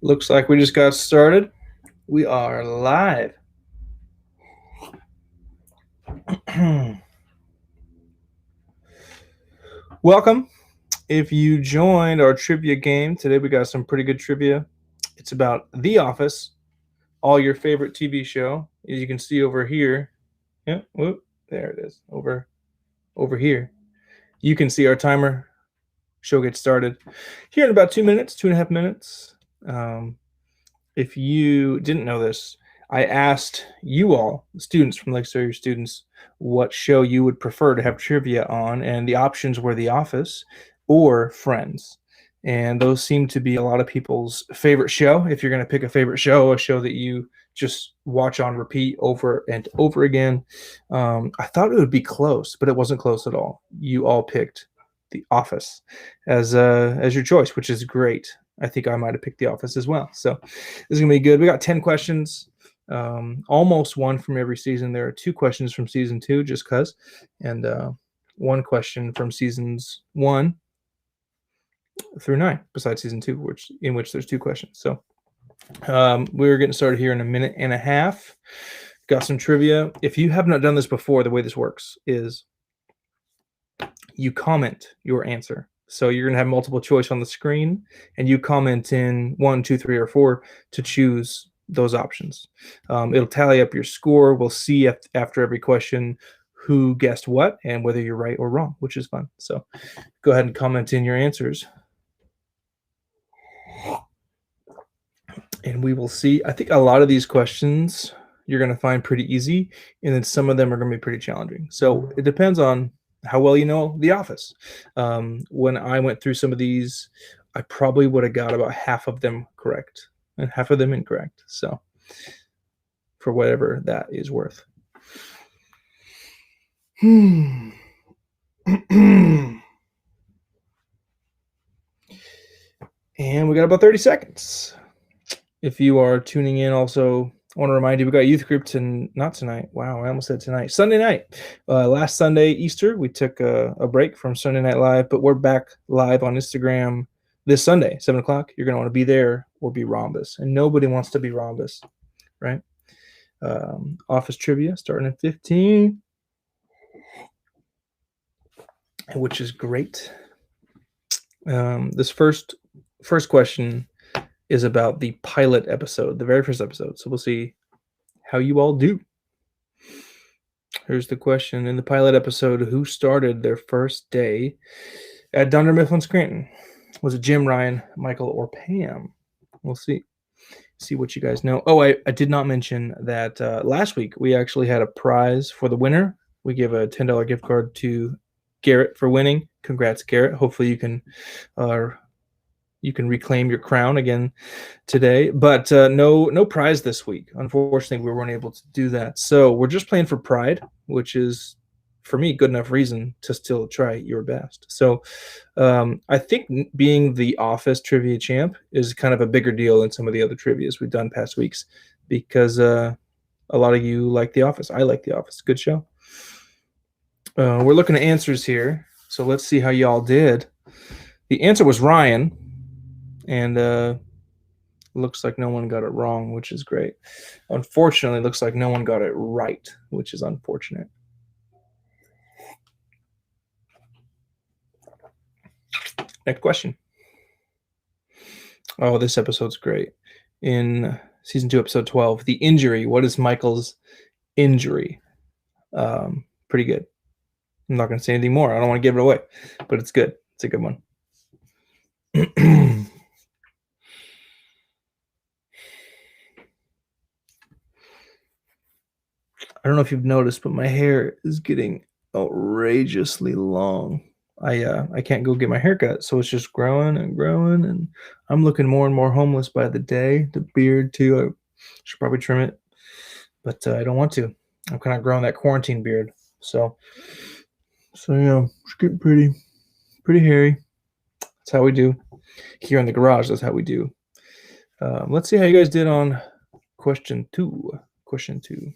Looks like we just got started. We are live. Welcome. If you joined our trivia game, today we got some pretty good trivia. It's about The Office, all your favorite TV show. As you can see over here. Yeah, whoop, there it is. Over here. You can see our timer. Show gets started here in about 2 minutes, 2.5 minutes. If you didn't know this, I asked you all, students from Lake Sawyer students, what show you would prefer to have trivia on, and the options were The Office or Friends. And those seem to be a lot of people's favorite show. If you're going to pick a favorite show, a show that you just watch on repeat over and over again, I thought it would be close, but it wasn't close at all. You all picked The Office as your choice, which is great. I think I might have picked The Office as well. So this is gonna be good. We got 10 questions, almost one from every season. There are 2 questions from season 2, just cause, and 1 question from seasons 1 through 9, besides season 2, in which there's 2 questions. So we're getting started here in a minute and a half. Got some trivia. If you have not done this before, the way this works is you comment your answer. So you're going to have multiple choice on the screen, and you comment in 1, 2, 3, or 4 to choose those options. It'll tally up your score. We'll see after every question who guessed what and whether you're right or wrong, which is fun. So go ahead and comment in your answers. And we will see. I think a lot of these questions you're going to find pretty easy, and then some of them are going to be pretty challenging. So it depends on how well you know The Office. When I went through some of these, I probably would have got about half of them correct and half of them incorrect. So for whatever that is worth. And we got about 30 seconds. If you are tuning in, also, I want to remind you, we got youth group not tonight. Wow, I almost said tonight. Sunday night. Last Sunday, Easter, we took a break from Sunday Night Live, but we're back live on Instagram this Sunday, 7 o'clock. You're going to want to be there or be Rhombus. And nobody wants to be Rhombus, right? Office trivia starting at 15, which is great. This first question is about the pilot episode, the very first episode. So we'll see how you all do. Here's the question. In the pilot episode, who started their first day at Dunder Mifflin Scranton? Was it Jim, Ryan, Michael, or Pam? We'll see. See what you guys know. Oh, I did not mention that last week we actually had a prize for the winner. We gave a $10 gift card to Garrett for winning. Congrats, Garrett. Hopefully you can reclaim your crown again today, but no prize this week. Unfortunately, we weren't able to do that. So we're just playing for pride, which is, for me, good enough reason to still try your best. So I think being the Office trivia champ is kind of a bigger deal than some of the other trivias we've done past weeks, because a lot of you like The Office. I like The Office. Good show. We're looking at answers here. So let's see how y'all did. The answer was Ryan. And looks like no one got it wrong, which is great. Unfortunately, looks like no one got it right, which is unfortunate. Next question. Oh, this episode's great. In season 2, episode 12, the injury. What is Michael's injury? Pretty good. I'm not going to say anything more. I don't want to give it away, but it's good. It's a good one. I don't know if you've noticed, but my hair is getting outrageously long. I can't go get my hair cut, so it's just growing and growing, and I'm looking more and more homeless by the day. The beard too, I should probably trim it, but I don't want to. I'm kind of growing that quarantine beard, so yeah, it's getting pretty hairy. That's how we do here in the garage. That's how we do. Let's see how you guys did on question 2. Question 2.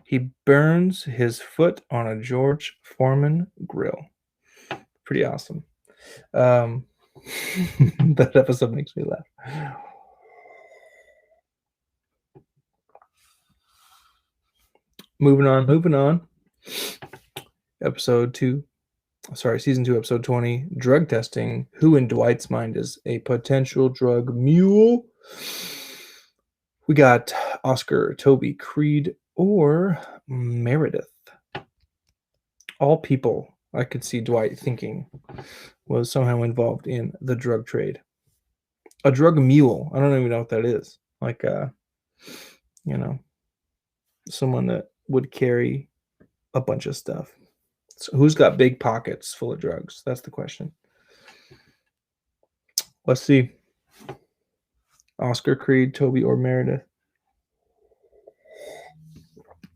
He burns his foot on a George Foreman grill. Pretty awesome. That episode makes me laugh. Moving on, moving on. Season 2, episode 20, drug testing. Who in Dwight's mind is a potential drug mule? We got Oscar, Toby, Creed, or Meredith. All people I could see Dwight thinking was somehow involved in the drug trade. A drug mule. I don't even know what that is. Like, someone that would carry a bunch of stuff. So who's got big pockets full of drugs? That's the question. Let's see. Oscar, Creed, Toby, or Meredith.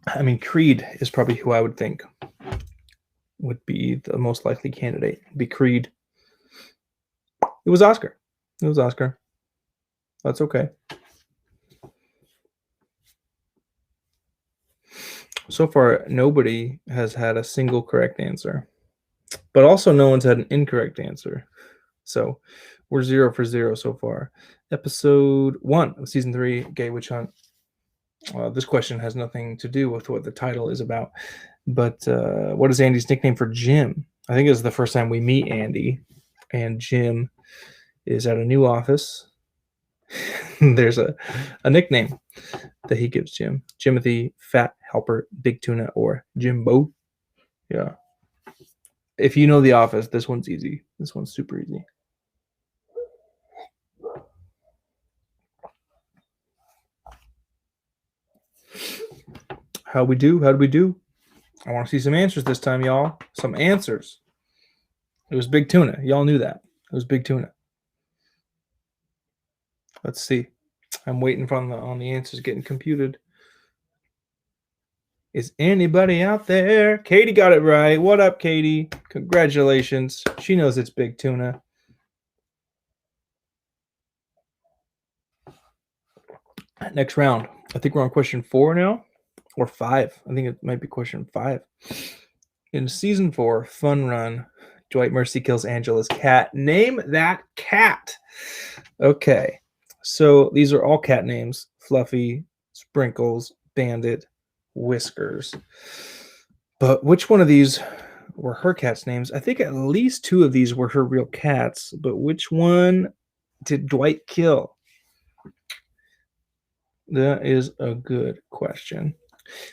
I mean, Creed is probably who I would think would be the most likely candidate. Be Creed. It was Oscar. That's okay. So far, nobody has had a single correct answer, but also no one's had an incorrect answer. So we're 0 for 0 so far. Episode 1 of season 3, Gay Witch Hunt. This question has nothing to do with what the title is about, but what is Andy's nickname for Jim? I think this is the first time we meet Andy, and Jim is at a new office. There's a nickname that he gives Jim. Jimothy, Fat Helper, Big Tuna, or Jimbo. Yeah. If you know The Office, this one's easy. This one's super easy. How'd we do? I want to see some answers this time, y'all. Some answers. It was Big Tuna. Y'all knew that. It was Big Tuna. Let's see. I'm waiting on the answers getting computed. Is anybody out there? Katie got it right. What up, Katie? Congratulations. She knows it's Big Tuna. Next round. I think we're on question 4 now. Or 5. I think it might be question 5. In season 4, Fun Run, Dwight Mercy kills Angela's cat. Name that cat. Okay. So these are all cat names. Fluffy, Sprinkles, Bandit, Whiskers. But which one of these were her cat's names? I think at least 2 of these were her real cats. But which one did Dwight kill? That is a good question.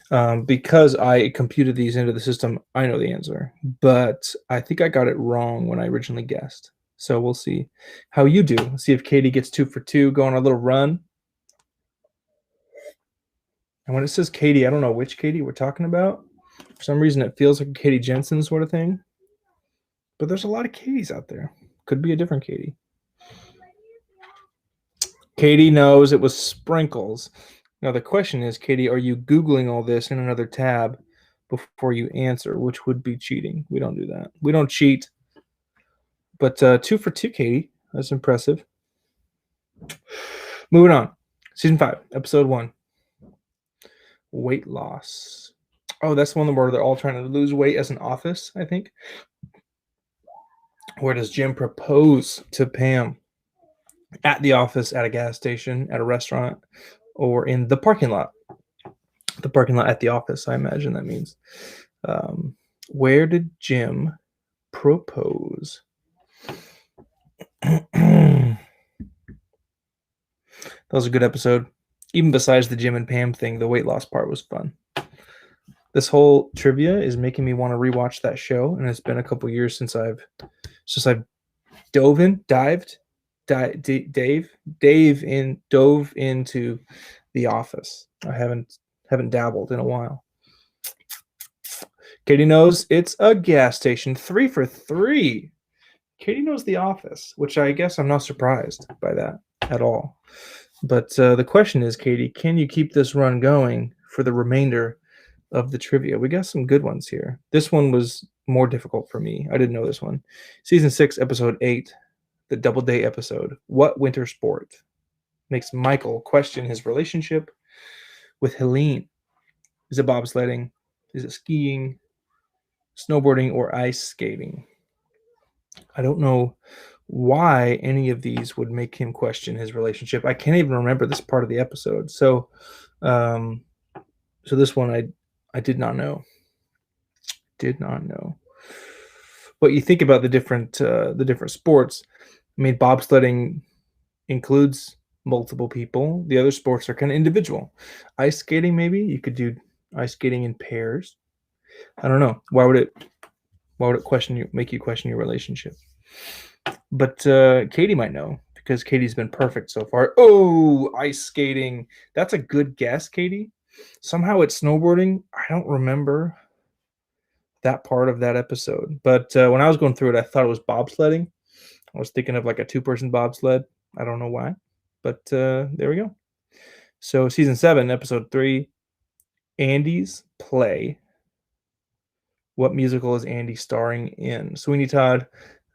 Because I computed these into the system, I know the answer. But I think I got it wrong when I originally guessed. So we'll see how you do. Let's see if Katie gets 2 for 2, go on a little run. And when it says Katie, I don't know which Katie we're talking about. For some reason, it feels like a Katie Jensen sort of thing. But there's a lot of Katies out there. Could be a different Katie. Katie knows it was Sprinkles. Now the question is, Katie, are you Googling all this in another tab before you answer, which would be cheating? We don't do that. We don't cheat. But 2 for 2, Katie. That's impressive. Moving on. Season 5, episode 1. Weight loss. Oh, that's the one where they're all trying to lose weight as an office, I think. Where does Jim propose to Pam? At the office, at a gas station, at a restaurant, or in the parking lot. The parking lot at the office, I imagine that means. Where did Jim propose? That was a good episode. Even besides the Jim and Pam thing, the weight loss part was fun. This whole trivia is making me want to rewatch that show, and it's been a couple years since I've dove into The Office. I haven't dabbled in a while. Katie knows it's a gas station. 3 for 3. Katie knows The Office, which I guess I'm not surprised by that at all. But the question is, Katie, can you keep this run going for the remainder of the trivia? We got some good ones here. This one was more difficult for me. I didn't know this one. Season 6, episode 8. The Doubleday episode. What winter sport makes Michael question his relationship with Helene? Is it bobsledding? Is it skiing, snowboarding, or ice skating? I don't know why any of these would make him question his relationship. I can't even remember this part of the episode. Um, so this one I did not know. Did not know. But you think about the different sports. I mean, bobsledding includes multiple people. The other sports are kind of individual. Ice skating, maybe you could do ice skating in pairs. I don't know. Why would it make you question your relationship? But Katie might know because Katie's been perfect so far. Oh, ice skating. That's a good guess, Katie. Somehow it's snowboarding. I don't remember that part of that episode. But when I was going through it, I thought it was bobsledding. I was thinking of like a two-person bobsled. I don't know why. But there we go. So season 7, episode 3, Andy's Play. What musical is Andy starring in? Sweeney Todd,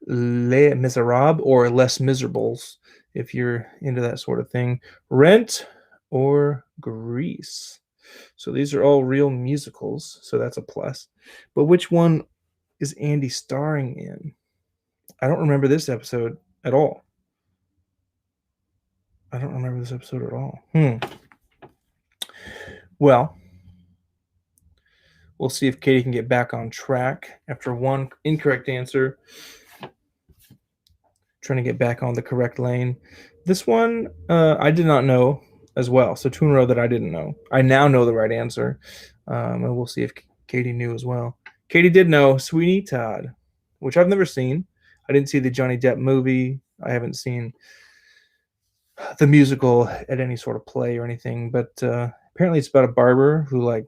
Les Miserables, or Les Miserables, if you're into that sort of thing. Rent or Grease. So these are all real musicals, so that's a plus. But which one is Andy starring in? I don't remember this episode at all. I don't remember this episode at all. Well, we'll see if Katie can get back on track after one incorrect answer. Trying to get back on the correct lane. This one I did not know as well. So 2 in a row that I didn't know. I now know the right answer. And we'll see if Katie knew as well. Katie did know Sweeney Todd, which I've never seen. I didn't see the Johnny Depp movie. I haven't seen the musical at any sort of play or anything. But apparently it's about a barber who like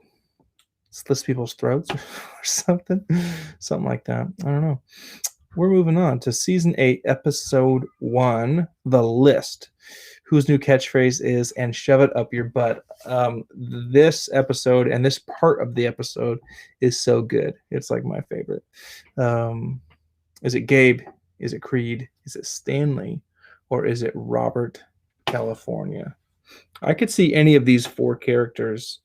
slits people's throats or something. Something like that. I don't know. We're moving on to season 8, episode 1, The List, whose new catchphrase is "and shove it up your butt." This episode and this part of the episode is so good. It's like my favorite. Is it Gabe? Is it Creed? Is it Stanley? Or is it Robert California? I could see any of these 4 characters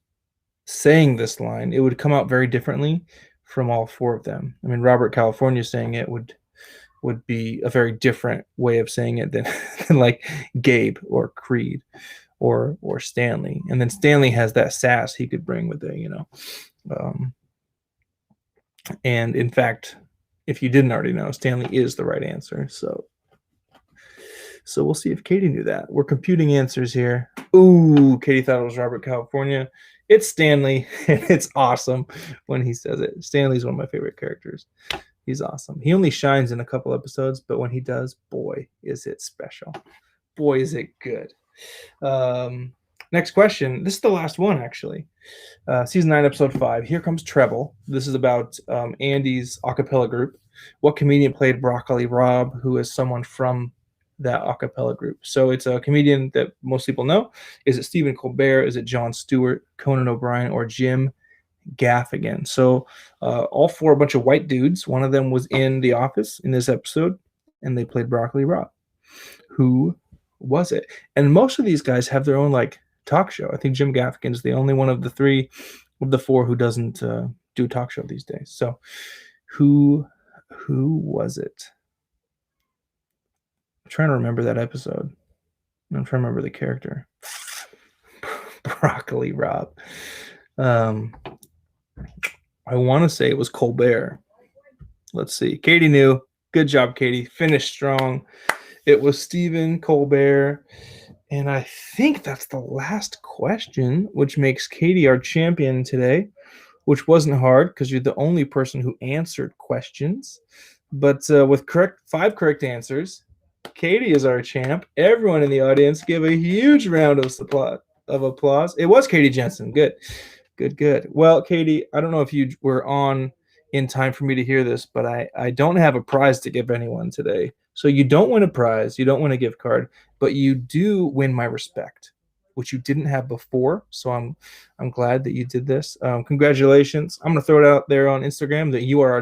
saying this line. It would come out very differently from all 4 of them. I mean, Robert California saying it would be a very different way of saying it than like Gabe or Creed or Stanley. And then Stanley has that sass he could bring with it, and in fact, if you didn't already know, Stanley is the right answer. So we'll see if Katie knew that. We're computing answers here. Ooh, Katie thought it was Robert California. It's Stanley, and it's awesome when he says it. Stanley's one of my favorite characters. He's awesome. He only shines in a couple episodes, but when he does, boy, is it special. Boy, is it good. Next question. This is the last one, actually. Season 9, episode 5. Here Comes Treble. This is about Andy's a cappella group. What comedian played Broccoli Rob, who is someone from that a cappella group? So it's a comedian that most people know. Is it Stephen Colbert? Is it Jon Stewart, Conan O'Brien, or Jim Gaffigan? So all 4 a bunch of white dudes. One of them was in The Office in this episode, and they played Broccoli Rob. Who was it? And most of these guys have their own like talk show. I think Jim Gaffigan is the only one of the 3 of the 4 who doesn't do a talk show these days. So who was it? I'm trying to remember that episode. I'm trying to remember the character. Broccoli Rob. I want to say it was Colbert. Let's see. Katie knew. Good job, Katie. Finished strong. It was Stephen Colbert. And I think that's the last question, which makes Katie our champion today, which wasn't hard because you're the only person who answered questions. But with 5 correct answers, Katie is our champ. Everyone in the audience give a huge round of applause. It was Katie Jensen. Good. Well, Katie, I don't know if you were on in time for me to hear this, but I don't have a prize to give anyone today. So you don't win a prize. You don't win a gift card, but you do win my respect, which you didn't have before. So I'm glad that you did this. Congratulations. I'm going to throw it out there on Instagram that you are our